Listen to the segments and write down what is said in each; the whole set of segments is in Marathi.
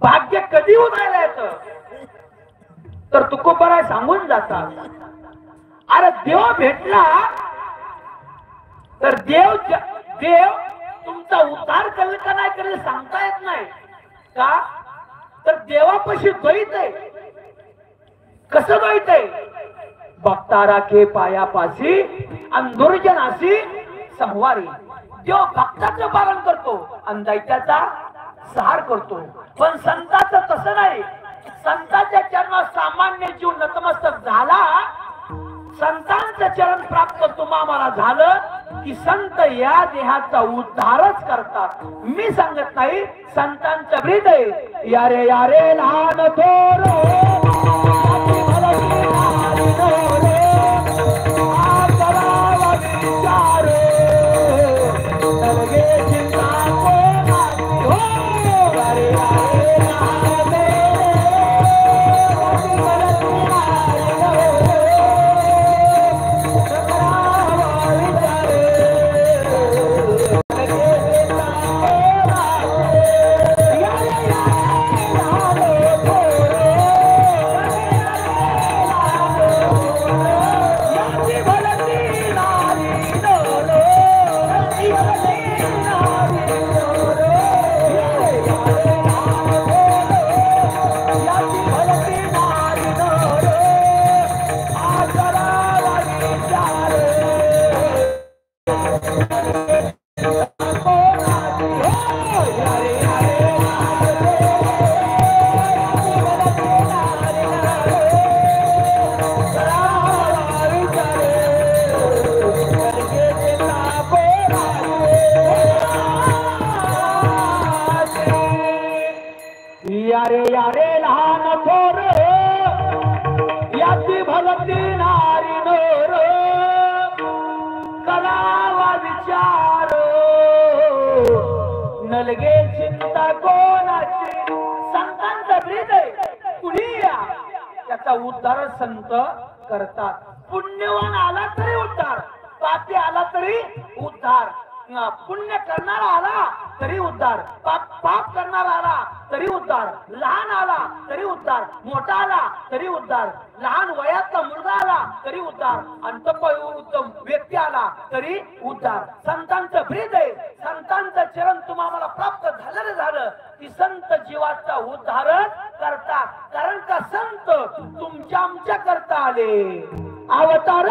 भाग्य कधी उदायला येतं तर तुकोबराय सांगून जातात. अरे देव भेटला तर देव तुमचा उद्धार करेल का नाही करेल सांगता येत नाही का. तर देवापाशी द्वैत आहे. कसं द्वैत आहे. भक्तारा के पायापाशी अंधुर्जनाशी संवारी. देव भक्ताचं पालन करतो आणि दैत्याचा संहार करतो. पण संताचं तसं नाही. संताच्या चरणात सामान्य जीव नतमस्तक झाला. संतांचं चरण प्राप्त तुम्हाला झालं की संत या देहाचा उद्धारच करतात. मी सांगत नाही, संतांचं ब्रीद आहे. यारे यारे लहान थोर यारे यारे लहान थोर याची भगती नारी नोर करावा विचार नलगे चिंता कोणाची. संतांचा ब्रीद आहे. कुणी या त्याचा उद्धार संत करतात. पुण्यवान आला तरी उद्धार, पापी आला तरी उद्धार, पुण्य करणारा आला तरी उद्धार, पाप करणारा आला तरी उद्धार, लहान आला तरी उद्धार, मोठा आला तरी उद्धार, लहान वयातला मुलगा आला तरी उद्धार, अंतःवृत्त व्यक्ती आला तरी उद्धार. संतांचं ब्रीद आहे. संतांचं चरण तुम्हाला प्राप्त झालं झालं की संत जीवाचा उद्धार करतात. कारण का संत तुमच्या आमच्या करता आले. अवतार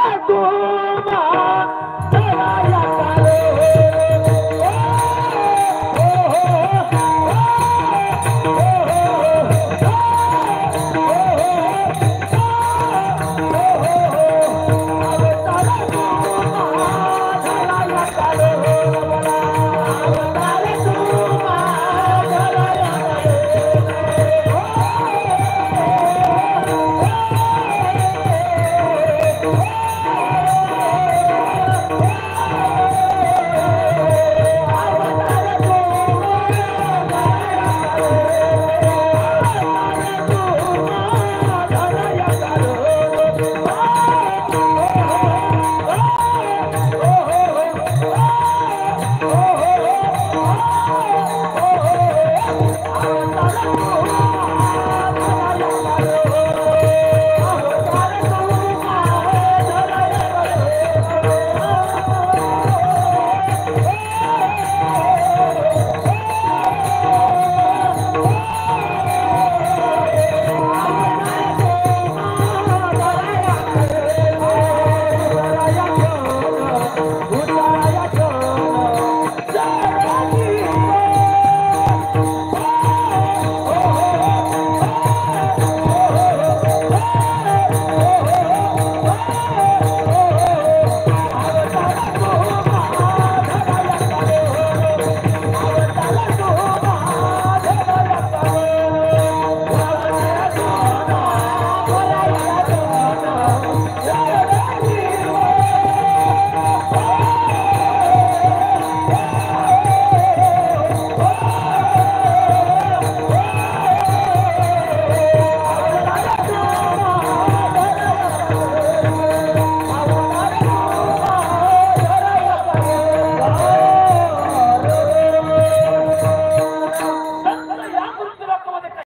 Oh